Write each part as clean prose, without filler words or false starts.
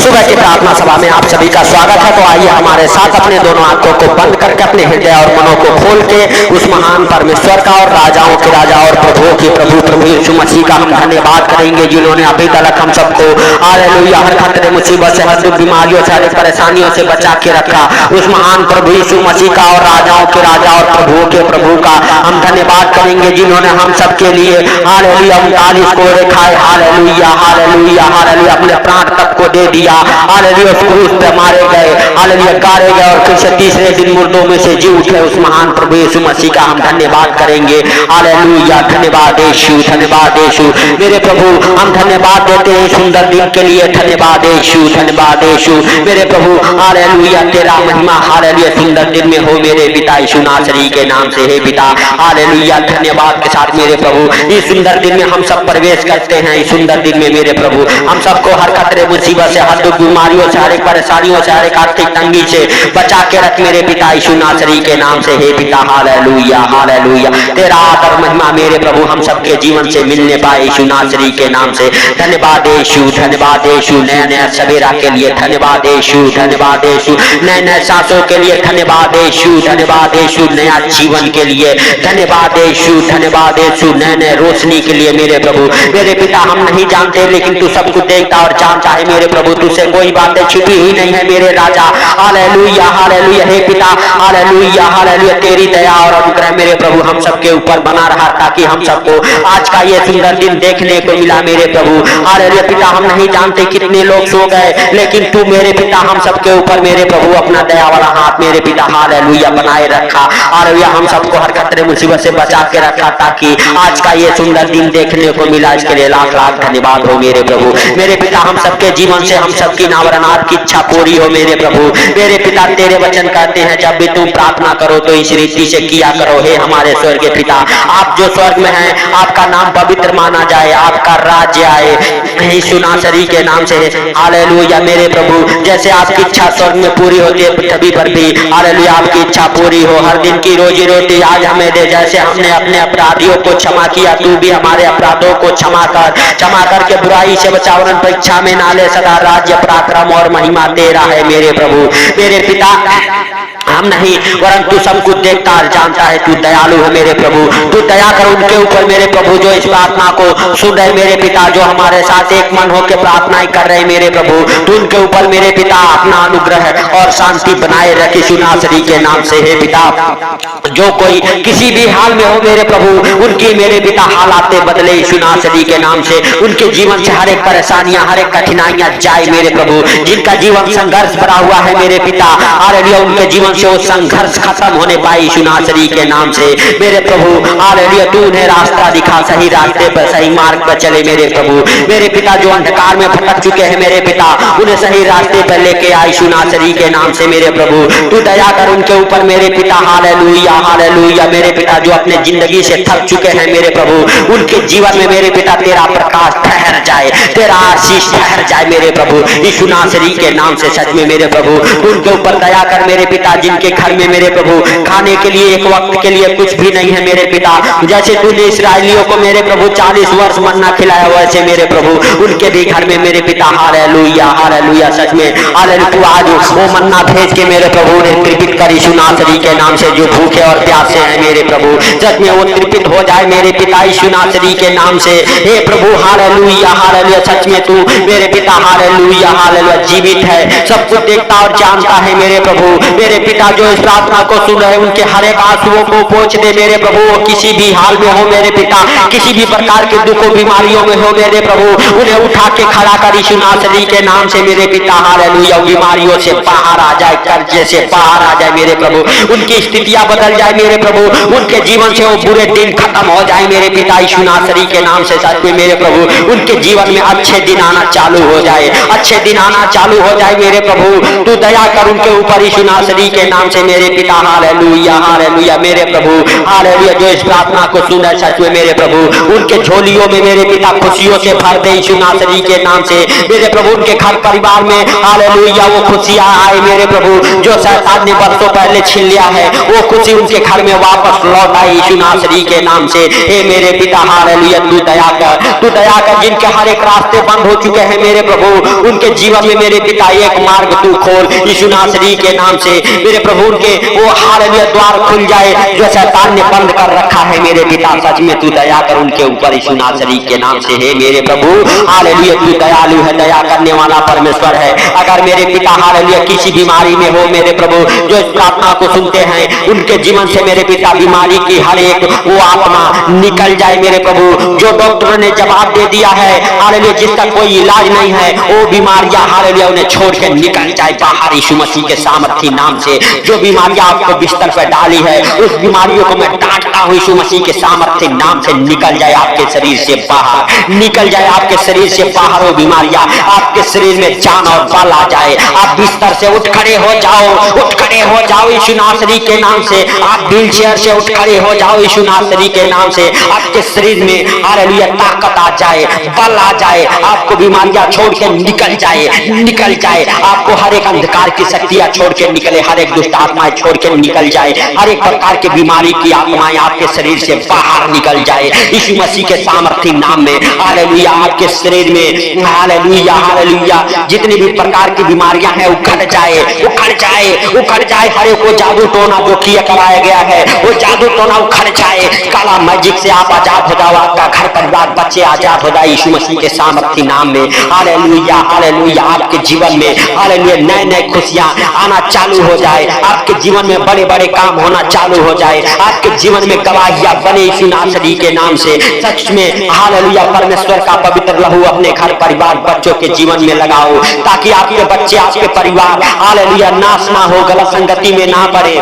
सुबह की प्रार्थना सभा में आप सभी का स्वागत है। तो आइए हमारे साथ अपने दोनों आंखों को बंद करके अपने हृदय और मनों को खोल के उस महान परमेश्वर का और राजाओं के राजा और प्रभुओं के प्रभु प्रभु यीशु मसीह का हम धन्यवाद करेंगे, जिन्होंने अभी तक हम सबको हालेलुया हर खतरे मुसीबत से, हर दुख बीमारियों से, हर परेशानियों से बचा के रखा। उस महान प्रभु यीशु मसीह का और राजाओं के राजा और प्रभुओं के प्रभु का हम धन्यवाद करेंगे, जिन्होंने हम सबके लिए हालेलुया 39 को रेखाए हालेलुया हालेलुया हालेलुया अपने प्राण तक को दे दिया। हालेलुया क्रूस पे मारे गए, हालेलुया गाड़े गए और फिर से तीसरे दिन मुर्दों में से जी उठे। उस महान प्रभु यीशु मसीह का हम धन्यवाद करेंगे। हालेलुया धन्यवाद यीशु, धन्यवाद यीशु मेरे प्रभु। हम धन्यवाद देते हैं सुंदर दिन के लिए। धन्यवाद यीशु, धन्यवाद यीशु मेरे प्रभु। हालेलुया तेरा महिमा हालेलुया सुंदर दिन में हो मेरे पिता यीशु नासरी के नाम से। हे पिता हालेलुया धन्यवाद के साथ मेरे प्रभु इस सुंदर दिन में हम सब प्रवेश करते हैं। इस सुंदर दिन में मेरे प्रभु हम सबको हर खतरे मुसीबत से, हर दुख बीमारियों से, हर एक परेशानियों से, हर एक आर्थिक तंगी से बचा के रख मेरे पिता यीशु नासरी के नाम से। हे पिता हालेलुया हालेलुया तेरा आदर महिमा मेरे प्रभु हम सबके जीवन से मिलने पाए यीशु नासरी के नाम से। धन्यवाद यीशु, धन्यवाद यीशु नया नया सवेरा के लिए। धन्यवाद यीशु, धन्यवाद यीशु नए नए सांसों के लिए। धन्यवाद यीशु, धन्यवाद यीशु नया जीवन के लिए। धन्यवाद यीशु, धन्यवाद यीशु नए नए रोशनी के लिए मेरे प्रभु। मेरे पिता हम नहीं जानते, लेकिन तू सब कुछ देखता और जानता है मेरे प्रभु। तुझसे कोई बातें छिपी हुई नहीं है मेरे राजा। हालेलुया हालेलुया हे पिता हालेलुया हालेलुया तेरी दया और अनुग्रह मेरे प्रभु हम सबके ऊपर बना रहा, ताकि हम सबको आज का ये सुंदर दिन देखने को मिला मेरे प्रभु। हालेलुया पिता हम नहीं जानते कितने लोग सो गए, लेकिन तू मेरे पिता हम सबके ऊपर मेरे प्रभु अपना दया वाला हाथ मेरे पिता हालेलुया बनाए रखा। हालेलुया हम सबको हर खतरे मुसीबत से बचा के रखा, ताकि आज का ये सुंदर दिन देखने को मिला। इसके लिए लाख लाख धन्यवाद हो मेरे प्रभु। मेरे पिता हम सबके जीवन से हम सबकी नावरनाथ की इच्छा पूरी हो मेरे प्रभु। मेरे पिता तेरे वचन कहते हैं जब भी तुम प्रार्थना करो तो इस रीति से किया करो। हे हमारे स्वर्ग के पिता, आप जो स्वर्ग में हैं, आपका नाम पवित्र माना जाए, आपका राज्य आए यीशु नासरी के नाम से। हालेलुया मेरे प्रभु जैसे आपकी इच्छा स्वर्ग में पूरी होती है पृथ्वी पर भी हालेलुया आपकी इच्छा पूरी हो। हर दिन की रोजी रोटी आज हमें दे, जैसे हमने अपने अपराधियों को क्षमा किया तू भी हमारे अपराधों को क्षमा करके बुराई से बचाओ। परीक्षा में ना ले, सदा राज्य पराक्रम और महिमा तेरा है मेरे प्रभु। मेरे पिता हम नहीं वरन तू सब कुछ देखता और जानता है। तू दयालु है मेरे प्रभु। तू दया कर उनके ऊपर मेरे प्रभु जो इस प्रार्थना को सुन रहे मेरे पिता, जो हमारे साथ एक मन होकर प्रार्थनाएं कर रहे मेरे प्रभु। तू उनके ऊपर मेरे पिता अपना अनुग्रह और शांति बनाए रखे यीशु नासरी के नाम से। हे पिता जो कोई किसी भी हाल में हो मेरे प्रभु, उनकी मेरे पिता हालातें बदले यीशु नासरी के नाम से। उनके जीवन से हर एक परेशानियां, हर एक कठिनाइयां जाए मेरे प्रभु। जिनका जीवन संघर्ष भरा हुआ है मेरे पिता हालेलुया उनके जीवन से वो संघर्ष खत्म होने पाए यीशु नासरी के नाम से मेरे प्रभु। हालेलुया तू उन्हें रास्ता दिखा, सही रास्ते पर सही मार्ग पर चले मेरे प्रभु। मेरे पिता जो अंधकार में भटक चुके हैं मेरे पिता, उन्हें सही रास्ते पर लेके आए यीशु नासरी के नाम से मेरे प्रभु। तू दया कर उनके ऊपर मेरे पिता हालेलुया हालेलुया मेरे पिता जो अपने जिंदगी से थक चुके हैं मेरे प्रभु। उनके जीवन में मेरे पिता तेरा प्रकाश ठहर जाए, तेरा आशीष ठहर जाए मेरे प्रभु यीशु नासरी के नाम से। सच में मेरे प्रभु उनके ऊपर दया कर मेरे पिता, जिनके घर में मेरे प्रभु खाने के लिए एक वक्त के लिए कुछ भी नहीं है मेरे पिता। जैसे तूने इस्राएलियों को मेरे प्रभु 40 वर्ष मन्ना खिलाया, वैसे मेरे प्रभु उनके भी घर में मेरे पिता हालेलुया हालेलुया सच में हालेलुया तू आज वो मन्ना भेज के मेरे प्रभु ने तृप्त कर यीशु नासरी के नाम से। जो भूखे और प्यासे हैं मेरे प्रभु सच में वो तृप्त हो जाए मेरे पिता यीशु नासरी के नाम से। हे प्रभु हालेलुया हालेलुया सच में तू मेरे पिता हालेलुया हालेलुया जीवित है, सब कुछ देखता और जानता है मेरे प्रभु। मेरे पिता जो इस प्रार्थना को सुन रहे उनके हर एक आंसुओं को पोंछ दे मेरे प्रभु। वो किसी भी हाल में हो मेरे पिता, किसी भी प्रकार के दुखों बीमारियों में हो मेरे प्रभु, उन्हें उठा के खड़ा कर यीशु नासरी के नाम से मेरे पिता हालेलुया बीमारियों से बाहर आ जाए, कर्जे से बाहर आ जाए मेरे प्रभु। उनकी स्थितियां बदल जाए मेरे प्रभु, उनके जीवन से वो बुरे दिन खत्म हो जाए मेरे पिता यीशु नासरी के नाम से। सच में मेरे प्रभु उनके जीवन में अच्छे दिन आना चालू हो जाए, अच्छे दिन आना चालू हो जाए मेरे प्रभु। तू दया कर उनके ऊपर यीशु नासरी के नाम से मेरे पिता हालेलुया हालेलुया मेरे प्रभु हालेलुया जो इस प्रार्थना को सुन रहे सच में मेरे प्रभु उनके झोलियों में मेरे पिता खुशियों से भर दे यीशु नासरी के नाम से मेरे प्रभु। उनके घर परिवार में हालेलुया वो खुशियां आए मेरे प्रभु, जो शैतान ने वर्षों पहले छीन लिया है वो खुशी उनके घर में वापस लौट आई यीशु नासरी के नाम से। हे मेरे पिता हालेलुया तू दया कर जिनके हर एक रास्ते बंद हो चुके हैं मेरे प्रभु, उनके जीवन में मेरे पिता एक मार्ग तू खोल यीशु नासरी के नाम से। मेरे प्रभु उनके वो हालेलुया द्वार खुल जाए जो शैतान ने बंद कर रखा है मेरे पिता, सच में तू दया कर उनके ऊपर यीशु नासरी के नाम से। हे मेरे प्रभु हालेलुया तू दयालु है, दया करने वाला परमेश्वर है। अगर मेरे पिता हालेलुया किसी बीमारी में हो मेरे प्रभु, जो इस प्रार्थना को सुनते हैं उनके जीवन से मेरे पिता बीमारी की हर एक वो आत्मा निकल जाए मेरे प्रभु। जो डॉक्टरों ने जवाब दे दिया है हालेलुया जिसका कोई इलाज नहीं है, वो बीमारियां हालेलुया उन्हें छोड़ के निकल जाए बाहर यीशु मसीह के सामर्थी नाम से। जो बीमारियां आपको बिस्तर पर डाली है उस बीमारियों को मैं डांटता हूँ यीशु मसीह के सामर्थी नाम से। निकल जाए आपके शरीर से बाहर, निकल जाए आपके शरीर से बाहर वो बीमारियां, आपके शरीर में जान और बल आ जाए। आप बिस्तर से उठ खड़े हो जाओ, उठ खड़े हो जाओ यीशु नासरी के नाम से। आप व्हील चेयर से उठ खड़े हो जाओ यीशु नासरी के नाम से। आपके शरीर में हालेलुया ताकत आ जाए, बल आ जाए, आपको बीमारियां छोड़ के निकल जाए, निकल जाए। आपको हर एक अंधकार की शक्तियां छोड़ के निकले, हर एक दुष्ट आत्माएं छोड़ के निकल जाए, हर एक प्रकार की बीमारी की आत्माएं आपके शरीर से बाहर निकल जाए यीशु मसीह के सामर्थी नाम में। हालेलुया आपके शरीर में हालेलुया हालेलुया जितनी भी प्रकार की बीमारियां हैं उखड़ जाए, उखड़ जाए, उखड़ जाए। हर एक वो जादू टोना जो किया कराया गया है वो जादू टोना उखड़ जाए। काला मैजिक से आप आजाद हो जाओ, आपका घर परिवार बच्चे आजाद हो जाए यीशु मसीह के सामर्थी नाम में। हालेलुया हालेलुया आपके जीवन में हालेलुया नए नए खुशियां आना चालू हो जाए, आपके जीवन में बड़े बड़े काम होना चालू हो जाए, आपके जीवन में गवाहियां बने यीशु नासरी के नाम से। सच में हालेलुया परमेश्वर का पवित्र लहू अपने घर परिवार बच्चों के जीवन में लगाओ ताकि आपके बच्चे आपके परिवार हालेलुया नाश ना हो, गलत संगति में ना पड़े।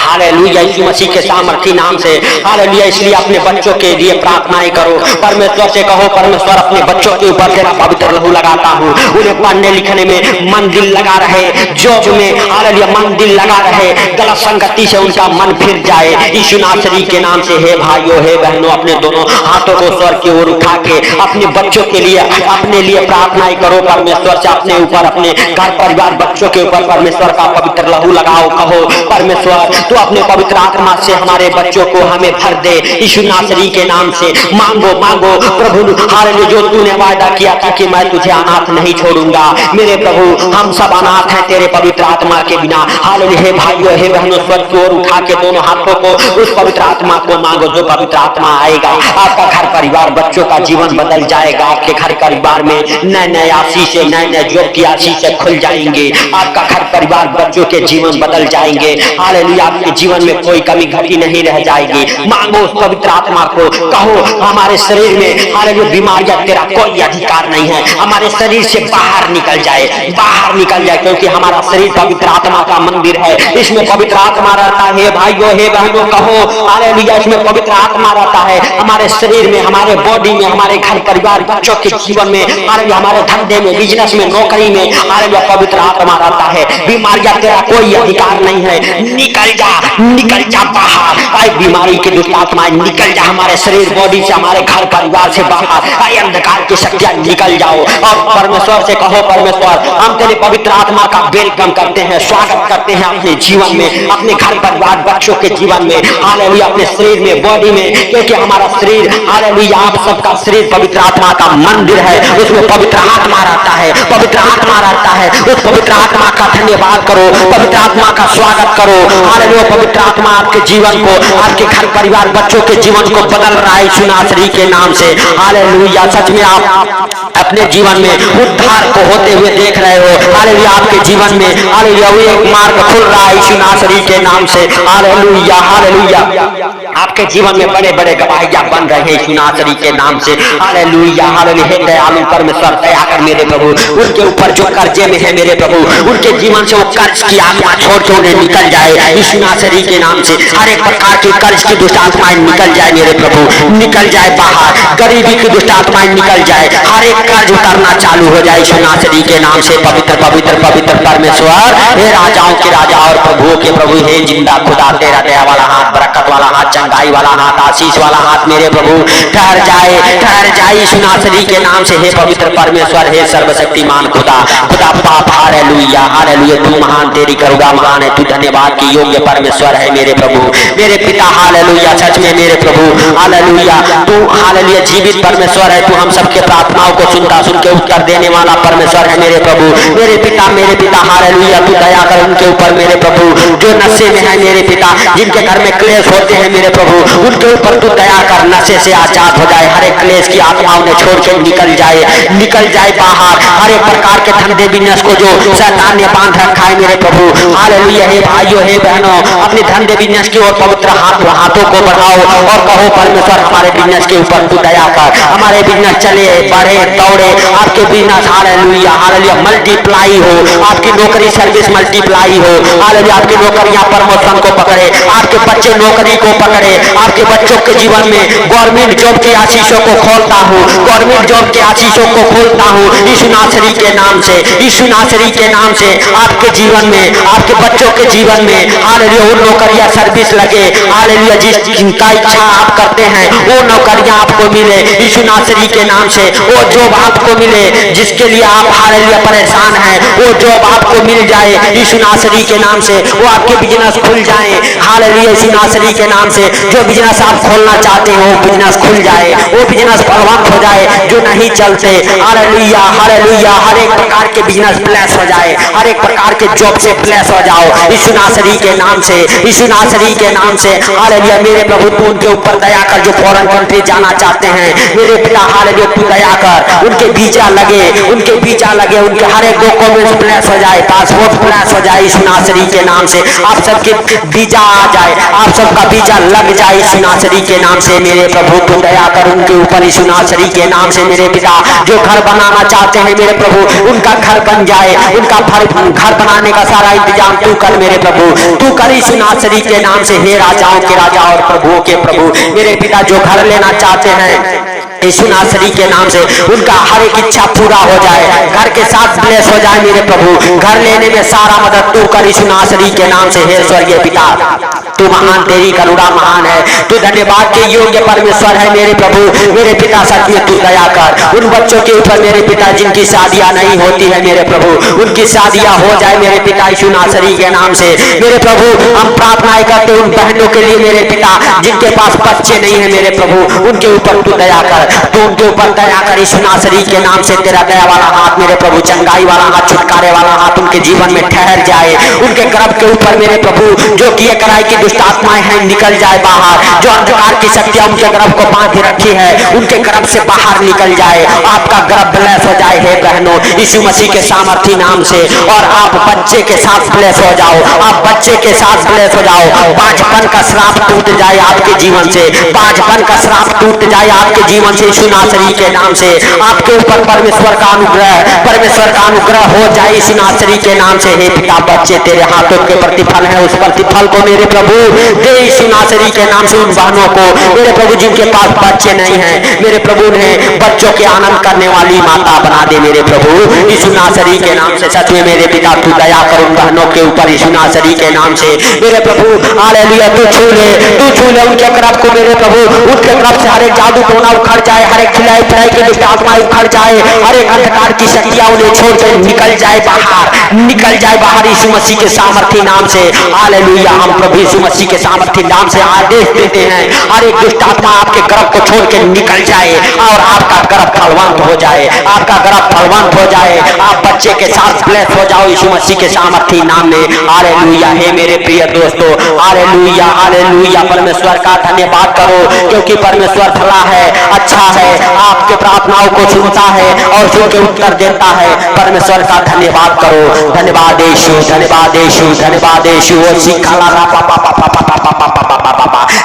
हालेलुया यीशु मसीह के सामर्थी नाम से। हालेलुया इसलिए अपने बच्चों के लिए प्रार्थनाएं करो, परमेश्वर से कहो परमेश्वर अपने बच्चों के ऊपर तेरा पवित्र लहू लगाता हूँ, उन्हें पढ़ने लिखने में मन दिल लगा रहे, जॉब में हालेलुया मन दिल लगा रहे, गलत संगति से उनका मन फिर जाए यीशु नासरी के नाम से। हे भाइयों हे बहनों अपने दोनों हाथों को स्वर की ओर उठा के अपने बच्चों के लिए अपने लिए प्रार्थनाएं करो परमेश्वर से। अपने ऊपर अपने घर परिवार बच्चों के ऊपर परमेश्वर का पवित्र लहू लगाओ, कहो परमेश्वर तू अपने पवित्र आत्मा से हमारे बच्चों को हमें भर दे यीशु नासरी के नाम से। मांगो मांगो प्रभु हालेलुया जो तूने वादा किया था कि मैं तुझे अनाथ नहीं छोड़ूंगा। मेरे प्रभु हम सब अनाथ हैं तेरे पवित्र आत्मा के बिना। हालेलुया हे भाइयों हे बहनों स्वर की ओर उठा के दोनों हाथों को उस पवित्र आत्मा को मांगो। जो पवित्र आत्मा आएगा आपका घर परिवार बच्चों का जीवन बदल जाएगा। आपके घर परिवार में नए नए आशीष नए नए जॉब की आशीष खुल जाएंगे, आपका घर परिवार बच्चों के जीवन बदल जाएंगे। हालेलुया आपके जीवन में कोई कमी घटी नहीं रह जाएगी। मांगो उस पवित्र आत्मा को, कहो हमारे शरीर में हालेलुया बीमारियां तेरा कोई अधिकार नहीं है, हमारे शरीर से बाहर निकल जाए, बाहर निकल जाए, क्योंकि हमारा शरीर पवित्र आत्मा का मंदिर है, इसमें पवित्र आत्मा रहता है। भाइयों हे बहनों कहो हालेलुया इसमें पवित्र आत्मा रहता है हमारे शरीर में, हमारे बॉडी में, हमारे घर परिवार बच्चों के जीवन में, हालेलुया हमारे धंधे में, बिजनेस में, नौकरी में हालेलुया पवित्र आत्मा रहता है। बीमारियां तेरा कोई अधिकार नहीं है, निकल जा बाहर। आए बीमारी के दुष्ट आत्माएं निकल जा हमारे शरीर बॉडी से, हमारे घर परिवार से बाहर। आए अंधकार की शक्तियां निकल जाओ और परमेश्वर से कहो परमेश्वर हम तेरे पवित्र आत्मा का वेलकम करते हैं, स्वागत करते हैं अपने जीवन में, अपने घर परिवार बच्चों के जीवन में, हालेलुया अपने शरीर में, बॉडी में, क्योंकि हमारा शरीर हालेलुया आप सबका शरीर पवित्र आत्मा का मंदिर है, उसमें पवित्र आत्मा रहता है, पवित्र आत्मा रहता है। उस पवित्र आत्मा का धन्यवाद करो, पवित्र आत्मा का स्वागत करो। हालेलुया पवित्र आत्मा आपके जीवन को, आपके घर परिवार बच्चों के जीवन को बदल रहा है यीशु नासरी के नाम से। हालेलुया सच में आप अपने जीवन में उद्धार को होते हुए देख रहे हो। हालेलुया आपके जीवन में हालेलुया एक मार्ग खुल रहा है यीशु नासरी के नाम से। हालेलुया हालेलुया आपके जीवन में बड़े बड़े गवाहियां बन रहे हैं यीशु नासरी के नाम से। हालेलुया हालेलुया हे दयालु परमेश्वर दया कर मेरे प्रभु, उनके ऊपर जो कर्जे में है मेरे प्रभु, उनके जीवन से वो कर्ज की आत्मा छोड़ के उन्हें निकल जाए यीशु नासरी के नाम से। हर एक प्रकार की कर्ज की दुष्ट आत्माएं निकल जाए मेरे प्रभु, निकल जाए बाहर। गरीबी की दुष्ट आत्माएं निकल जाए, हर एक कर्ज उतरना चालू हो जाए यीशु नासरी के नाम से। पवित्र पवित्र पवित्र परमेश्वर हे राजाओं के राजा और प्रभुओं के प्रभु, हे जिंदा खुदा तेरा दया वाला हाथ, बरकत वाला हाथ चंगाई वाला हाथ, आशीष वाला हाथ मेरे प्रभु ठहर जाए यीशु नासरी के नाम से। हे पवित्र परमेश्वर, हे सर्वशक्तिमान खुदा, खुदा बाप, हालेलुया हालेलुया, तू महान, तेरी करुणा महान है, तू धन्यवाद की योग्य परमेश्वर है मेरे प्रभु, मेरे पिता, हालेलुया। सच में मेरे प्रभु, हालेलुया, तू हालेलुया जीवित परमेश्वर है, तू हम सबके प्रार्थनाओं को सुन के उत्तर देने वाला परमेश्वर है मेरे प्रभु, मेरे पिता, हालेलुया, तू दया कर उनके ऊपर मेरे प्रभु, जो नशे में है मेरे पिता, जिनके घर में क्लेश होते हैं मेरे प्रभु, उनके ऊपर तू दया कर, नशे से आजाद हो जाए, हर एक क्लेश की आत्माओं ने छोड़ के निकल जाए बाहर, हर एक प्रकार के धंधे बिजनेस को जो शैतान ने बांध रखा है मेरे प्रभु, हालेलुया। हे भाइयों, हे बहनों, अपने धंधे बिजनेस की ओर पवित्र हाथों को बढ़ाओ और कहो परमेश्वर हमारे बिजनेस के ऊपर तू दया कर, हमारे बिजनेस चले बढ़े दौड़े, आपके बिजनेस हालेलुया हालेलुया मल्टीप्लाई हो, आपकी नौकरी सर्विस मल्टीप्लाई हो, हालेलुया, आपकी नौकरियां प्रमोशन को पकड़े, आपके बच्चे नौकरी को पकड़े, आपके बच्चों के जीवन में गवर्नमेंट जॉब की आशीषों को खोलता हूँ, गवर्नमेंट जॉब के आशीषों को खोलता हूँ यीशु नासरी के नाम से, यीशु नासरी के नाम से। आपके जीवन में, आपके बच्चों के जीवन में हालेलुया वो नौकरियां सर्विस लगे, हालेलुया, जिनका इच्छा आप करते हैं वो नौकरियां आपको मिले यीशु नासरी के नाम से, वो जॉब आपको मिले जिसके लिए आप हालेलुया परेशान हैं, वो जॉब आपको मिल जाए यीशु नासरी के नाम से, वो आपके बिजनेस खुल जाए हालेलुया यीशु नासरी के नाम से। जो बिजनेस आप खोलना चाहते हैं वो बिजनेस खुल जाए, वो बिजनेस बलवंत हो जाए, जो नहीं चलते हालेलुया हालेलुया, हर एक प्रकार के बिजनेस ब्लेस हो जाए, हर एक प्रकार के जॉब से ब्लेस हो जाओ यीशु नासरी के नाम से, यीशु नासरी के नाम से हालेलुया। मेरे प्रभु तू उनके ऊपर दया कर, जो फॉरेन कंट्री जाना चाहते हैं मेरे पिता, हालेलुया तू दया कर, उनके वीजा लगे, उनके हर एक डॉक्यूमेंट्स ब्लेस हो जाए, पासपोर्ट ब्लेस हो जाए यीशु नासरी के नाम से, आप सबके वीजा आ जाए, आप सबका वीजा लग जाए यीशु नासरी के नाम से। मेरे प्रभु तू दया कर उनके ऊपर यीशु नासरी के नाम से। मेरे पिता, जो घर बनाना चाहते हैं मेरे प्रभु, उनका घर बन जाए, उनका घर बनाने का सारा इंतजाम तू कर मेरे प्रभु, तू कर यीशु नासरी के नाम से। हे राजाओं के राजा और प्रभुओं के प्रभु मेरे पिता, जो घर लेना चाहते हैं यीशु नासरी के नाम से, उनका हर एक इच्छा पूरा हो जाए, घर के साथ ब्लेस हो जाए मेरे प्रभु, घर लेने में सारा मदद तू कर यीशु नासरी के नाम से। हे स्वर्गीय पिता, तू महान, तेरी करुणा महान है, तू धन्यवाद के योग्य परमेश्वर है मेरे प्रभु, मेरे पिता सच में तू दया कर उन बच्चों के ऊपर मेरे पिता जिनकी शादियां नहीं होती है मेरे प्रभु, उनकी शादियां हो जाए मेरे पिता यीशु नासरी के नाम से। मेरे प्रभु हम प्रार्थनाएं करते उन बहनों के लिए मेरे पिता जिनके पास बच्चे नहीं है मेरे प्रभु, उनके ऊपर तू दया कर, तू उनके ऊपर दया कर यीशु नासरी के नाम से। तेरा दया वाला हाथ मेरे प्रभु, चंगाई वाला हाथ, छुटकारे वाला हाथ उनके जीवन में ठहर जाए, उनके गर्भ के ऊपर मेरे प्रभु जो किए कराई की दुष्ट आत्माएं हैं निकल जाए बाहर, जो अंधकार की शक्तियां उनके गर्भ को बांध रखी है उनके गर्भ से बाहर निकल जाए, आपका गर्भ ब्लेस हो जाए हे बहनों यीशु मसीह के सामर्थी नाम से। और आप बच्चे के साथ ब्लेस हो जाओ, आप बच्चे के साथ ब्लेस हो जाओ, बांझपन का श्राप टूट जाए आपके जीवन से, बांझपन का श्राप टूट जाए आपके जीवन से यीशु नासरी के नाम से। आपके ऊपर परमेश्वर का अनुग्रह हो जाए यीशु नासरी के नाम से। हे पिता, बच्चे तेरे हाथों के प्रतिफल है, उस प्रतिफल को मेरे प्रभु दे यीशु नासरी के नाम से। उन बहनों को मेरे प्रभु जिनके पास बच्चे नहीं हैं मेरे प्रभु ने बच्चों के आनंद करने वाली माता बना दे मेरे प्रभु यीशु नासरी के नाम से। सच में मेरे पिता तू दया कर उन बहनों के ऊपर यीशु नासरी के नाम से मेरे प्रभु, हालेलुया तू छू ले उनके गर्भ को मेरे प्रभु, उनके गर्भ से हर एक जादू टोना उखड़ जाए, हर एक खिलाई पिलाई की दुष्ट आत्मा उखड़ जाए, हर एक अंधकार की शक्तियां उन्हें छोड़ कर निकल जाए बाहर यीशु मसीह के सामर्थी नाम से। हालेलुया, हम प्रभु यीशु मसीह के सामर्थी नाम से आदेश देते हैं हर एक दुष्ट आत्मा आपके गर्भ को छोड़ के निकल जाए और आपका गर्भ फलवंत हो जाए, आपका गर्भ फलवंत हो जाए, आप बच्चे के साथ ब्लेस हो जाओ यीशु मसीह के सामर्थी नाम में। हालेलुया। हे मेरे प्रिय दोस्तों, हालेलुया हालेलुया, परमेश्वर का धन्यवाद करो क्योंकि परमेश्वर भला है, अच्छा है, आपके प्रार्थनाओं को सुनता है और सुन के उत्तर देता है। परमेश्वर का धन्यवाद करो। धन्यवाद यीशु, धन्यवाद यीशु, धन्यवाद यीशु।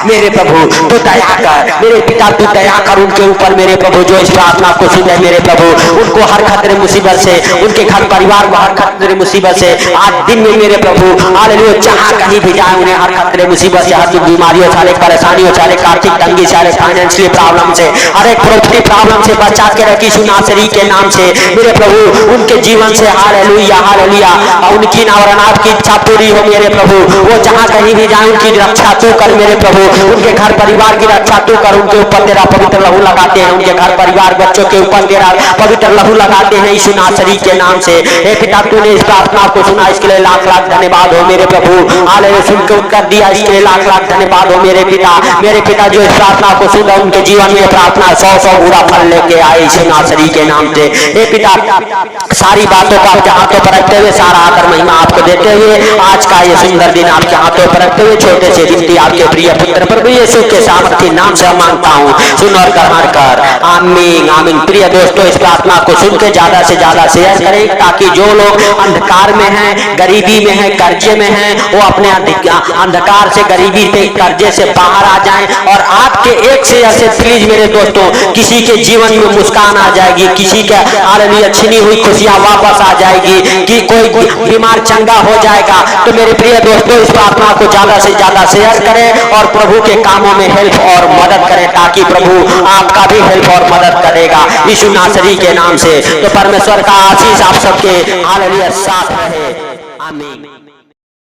मेरे प्रभु तू दया कर, मेरे पिता तू दया कर उनके ऊपर मेरे प्रभु, जो इस प्रार्थना को सुने मेरे प्रभु, उनको हर खतरे मुसीबत से, उनके घर परिवार को हर खतरे मुसीबत से आज दिन में मेरे प्रभु हालेलुया जहां कहीं भी जाए उन्हें हर खतरे मुसीबत से, हर बीमारियों से, परेशानियों से, आर्थिक तंगी से, फाइनेंशियल प्रॉब्लम से, हर एक प्रॉपर्टी प्रॉब्लम से बचा के रखी यीशु नासरी के नाम से मेरे प्रभु। उनके जीवन से हालेलुया हालेलुया उनकी और आपकी इच्छा पूरी हो मेरे प्रभु, वो जहां कहीं भी जाए उनकी रक्षा तू कर मेरे प्रभु प्रभु उनके घर परिवार की रक्षा तू कर, उनके ऊपर तेरा पवित्र लहू लगाते हैं, उनके घर परिवार बच्चों के ऊपर तेरा पवित्र लहू लगाते हैं यीशु नासरी के नाम से। हे पिता तूने इस प्रार्थना को सुना, इसके लिए लाख लाख धन्यवाद हो मेरे प्रभु। हालेलुया, सुनकर उत्तर दिया, इसके लिए लाख लाख धन्यवाद हो मेरे पिता। मेरे पिता जो इस प्रार्थना को सुना उनके जीवन में प्रार्थना 100 पूरा फल लेके आए यीशु नासरी के नाम से। हे पिता सारी बातों को आपके हाथों पर रखते हुए, सारा आदर महिमा आपको देते हुए, आज का ये सुंदर दिन आपके हाथों पर रखते हुए, छोटे से दिन आपके प्रिय पुत्र प्रभु यीशु के सामर्थ्य नाम से मांगता हूँ, सुन और ग्रहण कर, आमीन आमीन। प्रिय दोस्तों, इस प्रार्थना को सुन के ज्यादा से ज्यादा शेयर करें ताकि जो लोग अंधकार में हैं, गरीबी में हैं, कर्जे में हैं, वो अपने अंधकार से, गरीबी से, कर्जे से बाहर आ जाएं और आपके एक से ऐसे प्लीज मेरे दोस्तों किसी के जीवन में मुस्कान आ जाएगी, किसी के हालेलुया छिनी हुई खुशियां वापस आ जाएगी, कि कोई बीमार चंगा हो जाएगा। तो मेरे प्रिय दोस्तों इस प्रार्थना को ज्यादा से ज्यादा शेयर करें और प्रभु के कामों में हेल्प और मदद करें ताकि प्रभु आपका भी हेल्प और मदद करेगा यीशु नासरी के नाम से। तो परमेश्वर का आशीष आप सबके हालेलुया साथ रहे, आमीन।